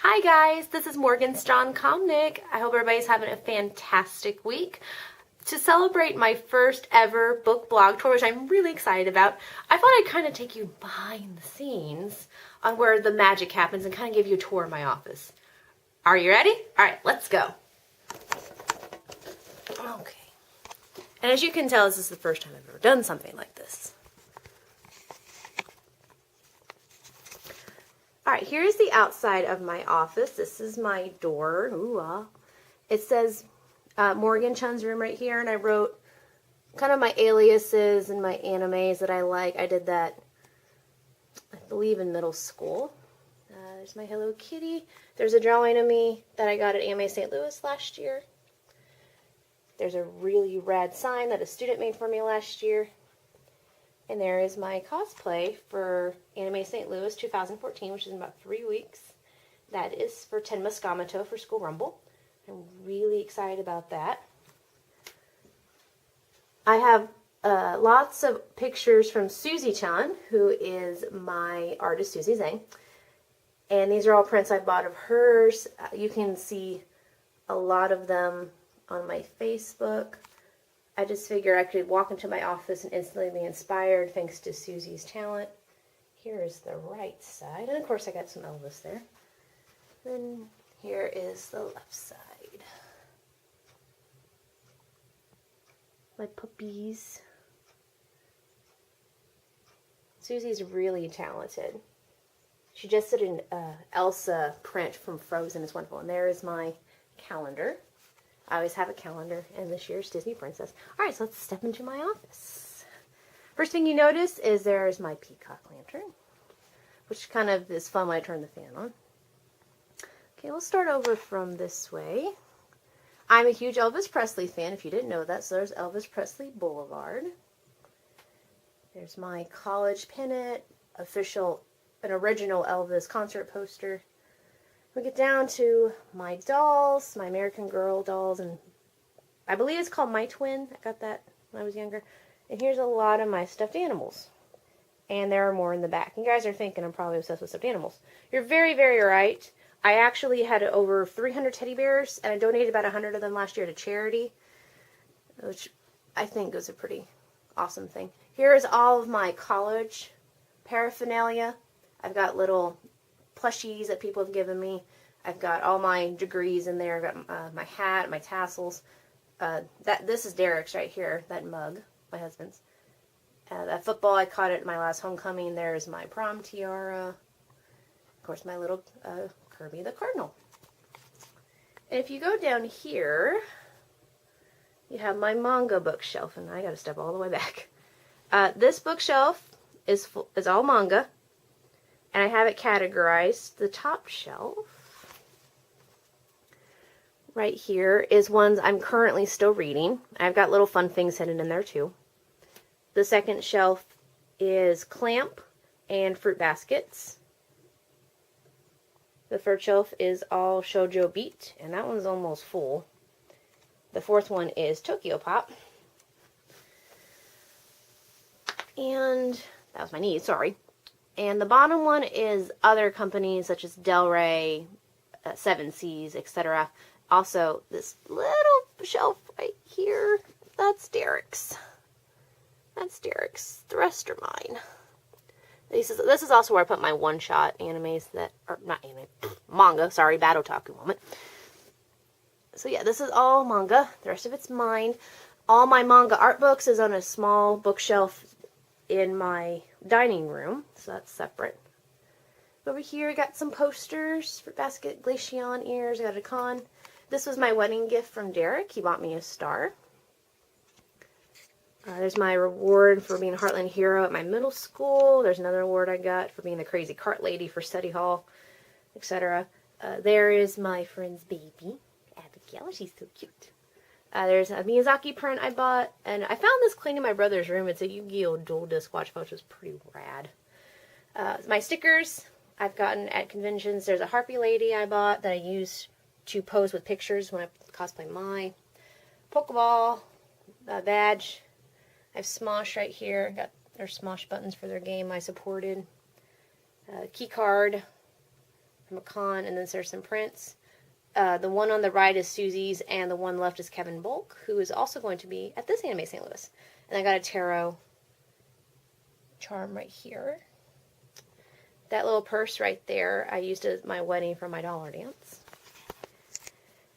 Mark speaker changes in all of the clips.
Speaker 1: Hi guys, this is Straughan Comnick. I hope everybody's having a fantastic week. To celebrate my first ever book blog tour, which I'm really excited about, I thought I'd kind of take you behind the scenes on where the magic happens and kind of give you a tour of my office. Are you ready? All right, let's go. Okay. And as you can tell, this is the first time I've ever done something like this. Alright, here's the outside of my office. This is my door. Ooh, It says Morgan Chun's room right here, and I wrote kind of my aliases and my animes that I like. I did that, I believe, in middle school. There's my Hello Kitty. There's a drawing of me that I got at Anime St. Louis last year. There's a really rad sign that a student made for me last year. And there is my cosplay for Anime St. Louis 2014, which is in about 3 weeks. That is for Tenma Skamato for School Rumble. I'm really excited about that. I have lots of pictures from Susie-chan, who is my artist, Susie Zhang. And these are all prints I bought of hers. You can see a lot of them on my Facebook. I just figured I could walk into my office and instantly be inspired thanks to Susie's talent. Here is the right side. And of course I got some Elvis there. Then here is the left side. My puppies. Susie's really talented. She just did an Elsa print from Frozen. It's wonderful. And there is my calendar. I always have a calendar, and this year's Disney Princess. Alright, so let's step into my office. First thing you notice is there's my peacock lantern, which kind of is fun when I turn the fan on. Okay, we'll start over from this way. I'm a huge Elvis Presley fan, if you didn't know that, so there's Elvis Presley Boulevard. There's my college pennant, an original Elvis concert poster. We get down to my dolls, my American Girl dolls, and I believe it's called My Twin. I got that when I was younger. And here's a lot of my stuffed animals. And there are more in the back. You guys are thinking I'm probably obsessed with stuffed animals. You're very, very right. I actually had over 300 teddy bears, and I donated about 100 of them last year to charity, which I think was a pretty awesome thing. Here is all of my college paraphernalia. I've got little plushies that people have given me. I've got all my degrees in there. I've got my hat, my tassels. This is Derek's right here, that mug, my husband's. That football, I caught it at my last homecoming. There's my prom tiara. Of course, my little Kirby the Cardinal. And if you go down here, you have my manga bookshelf, and I got to step all the way back. This bookshelf is all manga. And I have it categorized. The top shelf right here is ones I'm currently still reading. I've got little fun things hidden in there too. The second shelf is Clamp and Fruit Baskets. The third shelf is all Shoujo Beat, and that one's almost full. The fourth one is Tokyo Pop. And that was my niece, sorry. And the bottom one is other companies such as Del Rey, Seven Seas, etc. Also, this little shelf right here, that's Derek's. That's Derek's. The rest are mine. This is also where I put my one-shot animes that, or not anime, manga, sorry, Battle Taku moment. So yeah, this is all manga. The rest of it's mine. All my manga art books is on a small bookshelf in my dining room, so that's separate. Over here, I got some posters for Basket, Glaceon ears. I got a con. This was my wedding gift from Derek. He bought me a star. There's my reward for being a Heartland Hero at my middle school. There's another award I got for being the crazy cart lady for study hall, etc. There is my friend's baby, Abigail. She's so cute. There's a Miyazaki print I bought, and I found this cleaning my brother's room. It's a Yu-Gi-Oh! Dual Disc watch, which was pretty rad. My stickers I've gotten at conventions. There's a Harpy Lady I bought that I use to pose with pictures when I cosplay my Pokeball badge. I have Smosh right here. Got their Smosh buttons for their game I supported. Key card. from a con, and then there's some prints. The one on the right is Susie's, and the one left is Kevin Bulk, who is also going to be at this Anime St. Louis. And I got a tarot charm right here. That little purse right there, I used it at my wedding for my dollar dance.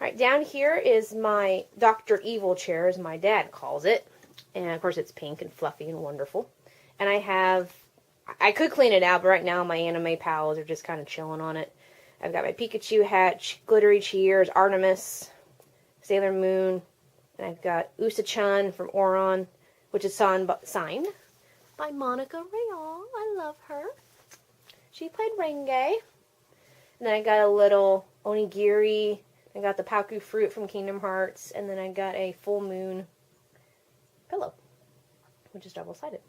Speaker 1: Alright, down here is my Dr. Evil chair, as my dad calls it. And of course it's pink and fluffy and wonderful. And I could clean it out, but right now my anime pals are just kind of chilling on it. I've got my Pikachu hat, glittery cheers, Artemis, Sailor Moon, and I've got Usa-chan from Oron, which is signed by Monica Real. I love her. She played Renge. And then I got a little onigiri. I got the Paku fruit from Kingdom Hearts. And then I got a full moon pillow, which is double-sided.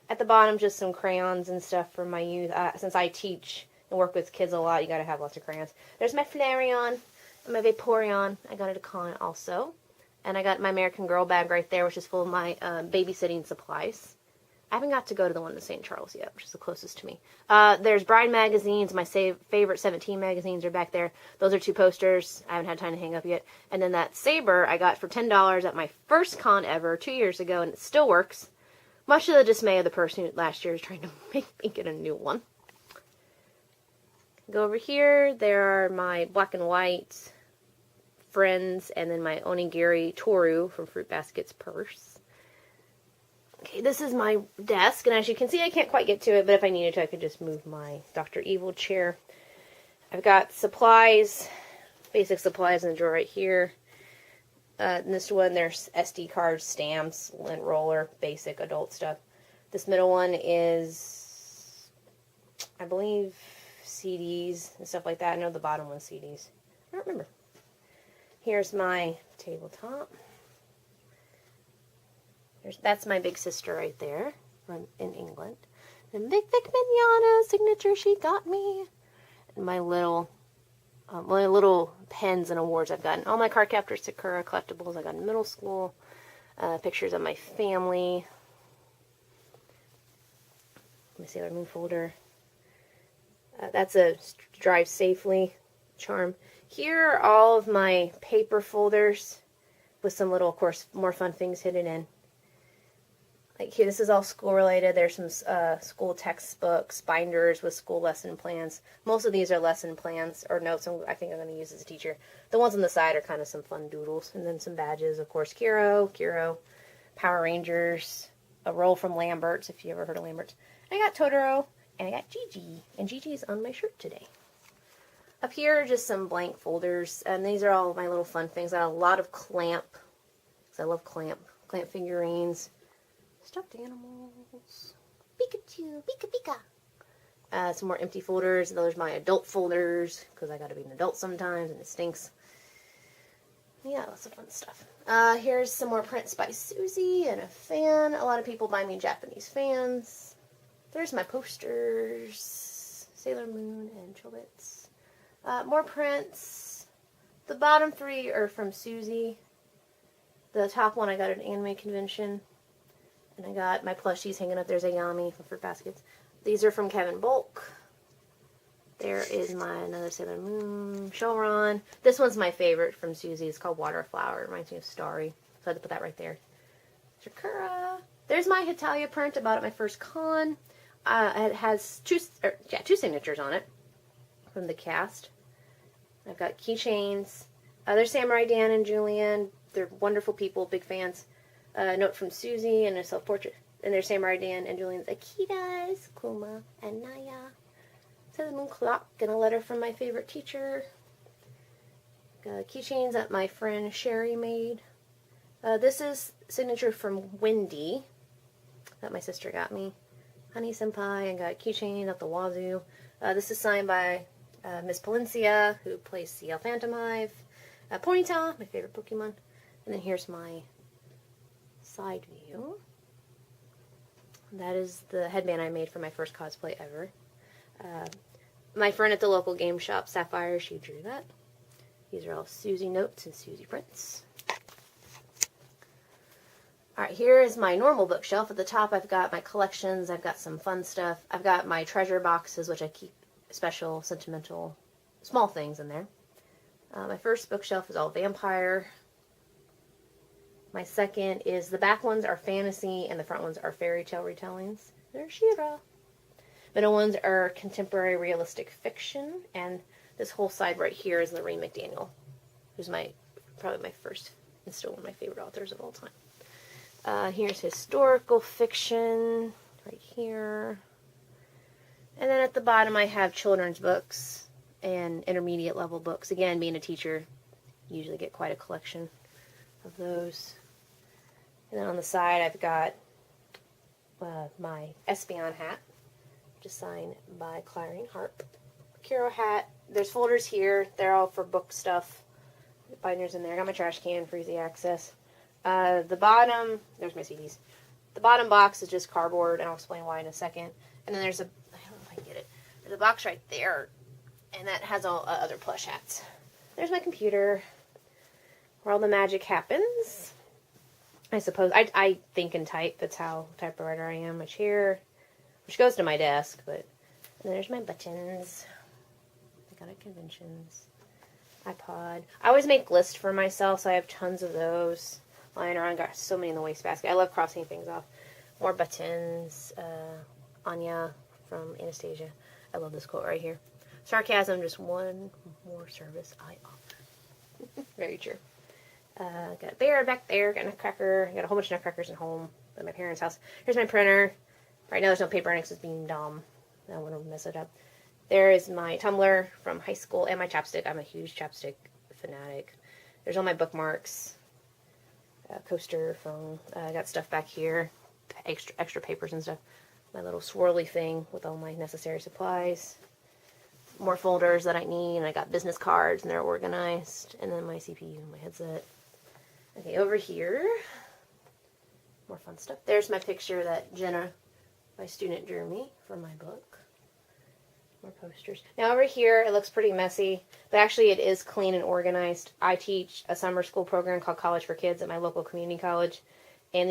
Speaker 1: At the bottom, just some crayons and stuff from my youth. Since I teach and work with kids a lot, you gotta have lots of crayons. There's my Flareon and my Vaporeon. I got it at a con also. And I got my American Girl bag right there, which is full of my babysitting supplies. I haven't got to go to the one in St. Charles yet, which is the closest to me. There's Bride magazines. My favorite 17 magazines are back there. Those are 2 posters. I haven't had time to hang up yet. And then that saber I got for $10 at my first con ever 2 years ago, and it still works. Much to the dismay of the person who last year was trying to make me get a new one. Go over here. There are my black and white friends, and then my onigiri Toru from Fruit Basket's purse. Okay, this is my desk, and as you can see, I can't quite get to it, but if I needed to, I could just move my Dr. Evil chair. I've got supplies, basic supplies in the drawer right here. In this one, there's SD cards, stamps, lint roller, basic adult stuff. This middle one is, I believe, CDs and stuff like that. I know the bottom one's CDs. I don't remember. Here's my tabletop. That's my big sister right there from in England. The Big Vic Mignogna signature she got me. And my little pens and awards I've gotten. All my Cardcaptor Sakura collectibles I got in middle school. Pictures of my family. My Sailor Moon folder. That's a Drive Safely charm. Here are all of my paper folders with some little, of course, more fun things hidden in. Like here, this is all school related. There's some school textbooks, binders with school lesson plans. Most of these are lesson plans or notes I think I'm going to use as a teacher. The ones on the side are kind of some fun doodles. And then some badges, of course, Kiro, Power Rangers, a roll from Lambert's, if you ever heard of Lambert's. I got Totoro, and I got Gigi. And Gigi's on my shirt today. Up here are just some blank folders. And these are all my little fun things. I got a lot of Clamp, because I love Clamp figurines. Stuffed animals. Pikachu. Pika Pika. Some more empty folders. Those are my adult folders. Because I gotta be an adult sometimes and it stinks. Yeah, lots of fun stuff. Here's some more prints by Susie and a fan. A lot of people buy me Japanese fans. There's my posters. Sailor Moon and Chobits. More prints. The bottom 3 are from Susie. The top one I got at an anime convention. And I got my plushies hanging up. There's Ayami from Fruit Baskets. These are from Kevin Bulk. There is my another Sailor Moon Showron. This one's my favorite from Susie. It's called Waterflower. It reminds me of Starry. So I had to put that right there. Sakura. There's my Hitalia print I bought at my first con. It has two signatures on it from the cast. I've got keychains. There's Samurai Dan and Julian. They're wonderful people, big fans. A note from Susie and a self-portrait. And there's Samurai Dan and Julian's Akitas, Kuma, and Naya. Sailor Moon clock and a letter from my favorite teacher. Keychains that my friend Sherry made. This is signature from Wendy that my sister got me. Honey Senpai, and got a keychain at the wazoo. This is signed by Miss Palencia, who plays CL Phantom Hive. Ponyta, my favorite Pokemon. And then here's my side view. That is the headband I made for my first cosplay ever. My friend at the local game shop, Sapphire, she drew that. These are all Susie notes and Susie prints. Alright, here is my normal bookshelf. At the top I've got my collections, I've got some fun stuff. I've got my treasure boxes, which I keep special, sentimental, small things in there. My first bookshelf is all vampire. My second is, the back ones are fantasy and the front ones are fairy tale retellings. There's Shira. Middle ones are contemporary realistic fiction, and this whole side right here is Lorraine McDaniel, who's probably my first and still one of my favorite authors of all time. Here's historical fiction right here. And then at the bottom I have children's books and intermediate level books. Again, being a teacher, you usually get quite a collection of those. And then on the side I've got my Espion hat, which is signed by Clarine Harp. Kiro hat. There's folders here. They're all for book stuff. Binders in there. I got my trash can for easy access. The bottom, there's my CDs. The bottom box is just cardboard, and I'll explain why in a second. And then there's I don't know if I can get it. There's a box right there, and that has all other plush hats. There's my computer, where all the magic happens. I suppose. I think and type. That's how typewriter I am. My chair, which goes to my desk, but and then there's my buttons. I got at conventions. iPod. I always make lists for myself, so I have tons of those lying around. Got so many in the wastebasket. I love crossing things off. More buttons. Anya from Anastasia. I love this quote right here. Sarcasm, just one more service I offer. Very true. Got a bear back there. Got a nutcracker. Got a whole bunch of nutcrackers at home at my parents' house. Here's my printer. Right now there's no paper next, it's being dumb. I don't want to mess it up. There is my tumbler from high school and my chapstick. I'm a huge chapstick fanatic. There's all my bookmarks. Coaster, phone. I got stuff back here. Extra papers and stuff. My little swirly thing with all my necessary supplies. More folders that I need. And I got business cards and they're organized. And then my CPU and my headset. Okay, over here. More fun stuff. There's my picture that Jenna, my student, drew me for my book. More posters. Now over here, it looks pretty messy, but actually it is clean and organized. I teach a summer school program called College for Kids at my local community college, and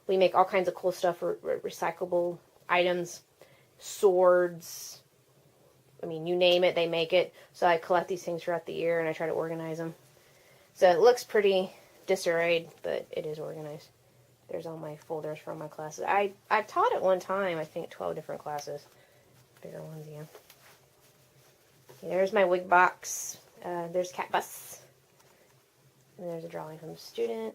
Speaker 1: we make all kinds of cool stuff for recyclable items, swords, I mean, you name it, they make it. So I collect these things throughout the year, and I try to organize them. So it looks pretty disarrayed, but it is organized. There's all my folders from my classes. I've taught at one time, I think, 12 different classes. Bigger ones, yeah. Okay, there's my wig box. There's Cat Bus. And there's a drawing from a student.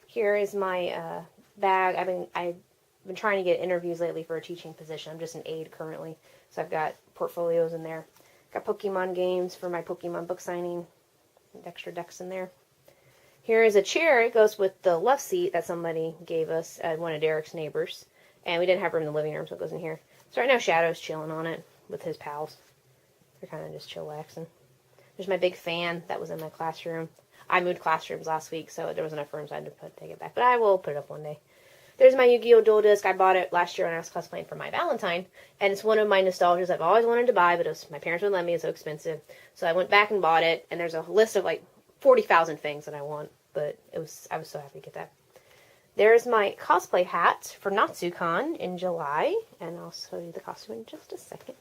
Speaker 1: Here is my bag. I've been trying to get interviews lately for a teaching position. I'm just an aide currently. So I've got portfolios in there. Got Pokemon games for my Pokemon book signing. Extra decks in there. Here is a chair. It goes with the love seat that somebody gave us at one of Derek's neighbors. And we didn't have room in the living room, so it goes in here. So right now Shadow's chilling on it with his pals. They're kind of just chillaxing. There's my big fan that was in my classroom. I moved classrooms last week, so there was enough room, so I had to take it back. But I will put it up one day. There's my Yu-Gi-Oh! Duel Disk. I bought it last year when I was cosplaying for my Valentine. And it's one of my nostalgias I've always wanted to buy, but my parents wouldn't let me. It's so expensive. So I went back and bought it. And there's a list of like 40,000 things that I want. But I was so happy to get that. There's my cosplay hat for NatsuCon in July. And I'll show you the costume in just a second.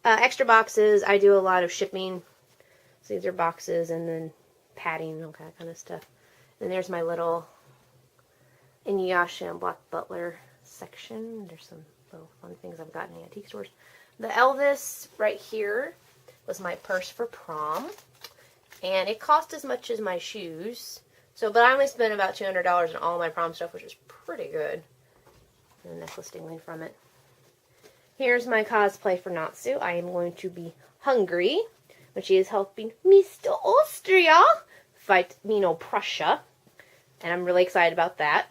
Speaker 1: Extra boxes. I do a lot of shipping. So these are boxes and then padding and all that kind of stuff. And there's my little Inuyasha and Black Butler section. There's some little fun things I've gotten in antique stores. The Elvis right here was my purse for prom. And it cost as much as my shoes. So, but I only spent about $200 on all my prom stuff, which is pretty good. And a necklace dangling from it. Here's my cosplay for Natsu. I am going to be Hungary, when she is helping Mr. Austria fight Mino Prussia. And I'm really excited about that.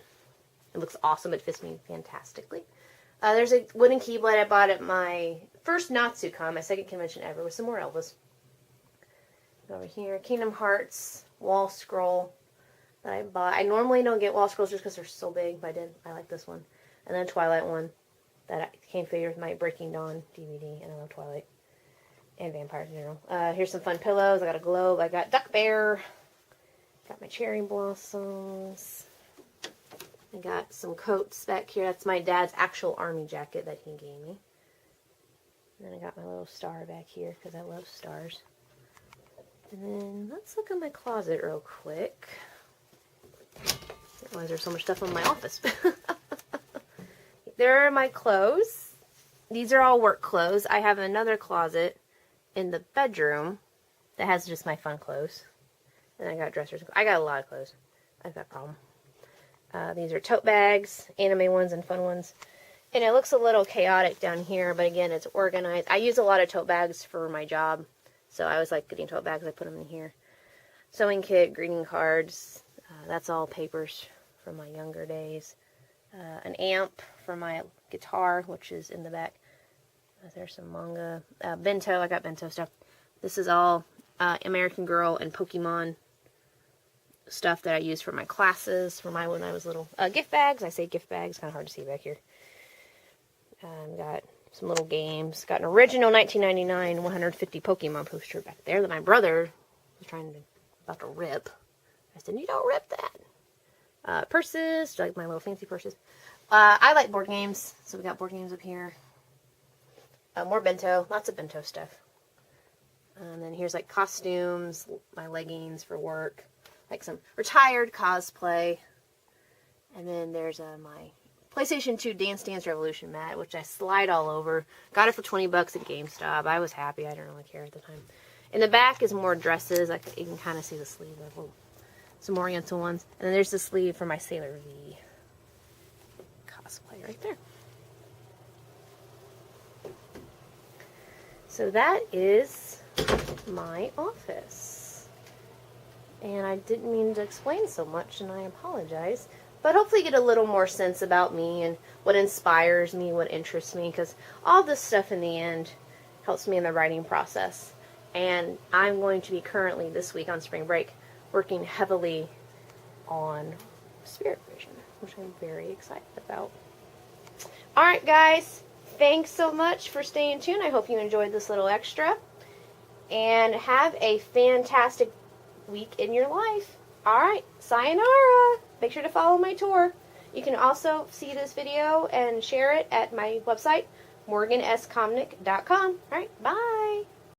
Speaker 1: It looks awesome. It fits me fantastically. There's a wooden keyblade I bought at my first NatsuCon, my second convention ever, with some more Elvis. Over here, Kingdom Hearts wall scroll that I bought. I normally don't get wall scrolls just because they're so big, but I like this one. And then a Twilight one that came figured with my Breaking Dawn DVD, and I love Twilight. And vampires in general. Here's some fun pillows. I got a globe. I got Duck Bear. Got my cherry blossoms. I got some coats back here. That's my dad's actual army jacket that he gave me. And then I got my little star back here because I love stars. And then let's look at my closet real quick. I didn't realize there's so much stuff in my office. There are my clothes. These are all work clothes. I have another closet in the bedroom that has just my fun clothes. And I got dressers. I got a lot of clothes. I've got a problem. These are tote bags, anime ones and fun ones. And it looks a little chaotic down here, but again, it's organized. I use a lot of tote bags for my job, so I always like getting tote bags. I put them in here. Sewing kit, greeting cards. That's all papers from my younger days. An amp for my guitar, which is in the back. There's some manga. Bento, I got bento stuff. This is all American Girl and Pokemon stuff that I use for my classes, for my when I was little. Gift bags, I say gift bags, kind of hard to see back here. Got some little games. Got an original 1999 150 Pokemon poster back there that my brother was about to rip. I said, you don't rip that. Purses, like my little fancy purses. I like board games, so we got board games up here. More bento, lots of bento stuff. And then here's like costumes, my leggings for work, like some retired cosplay. And then there's my PlayStation 2 Dance Dance Revolution mat, which I slide all over. Got it for 20 bucks at GameStop. I was happy. I didn't really care at the time. In the back is more dresses. You can kind of see the sleeve of some Oriental ones. And then there's the sleeve for my Sailor V cosplay right there. So that is my office. And I didn't mean to explain so much, and I apologize. But hopefully you get a little more sense about me and what inspires me, what interests me, because all this stuff in the end helps me in the writing process. And I'm going to be currently, this week on spring break, working heavily on Spirit Vision, which I'm very excited about. Alright guys, thanks so much for staying tuned. I hope you enjoyed this little extra. And have a fantastic week in your life. Alright, sayonara! Make sure to follow my tour. You can also see this video and share it at my website, morganscomnick.com. Alright, bye!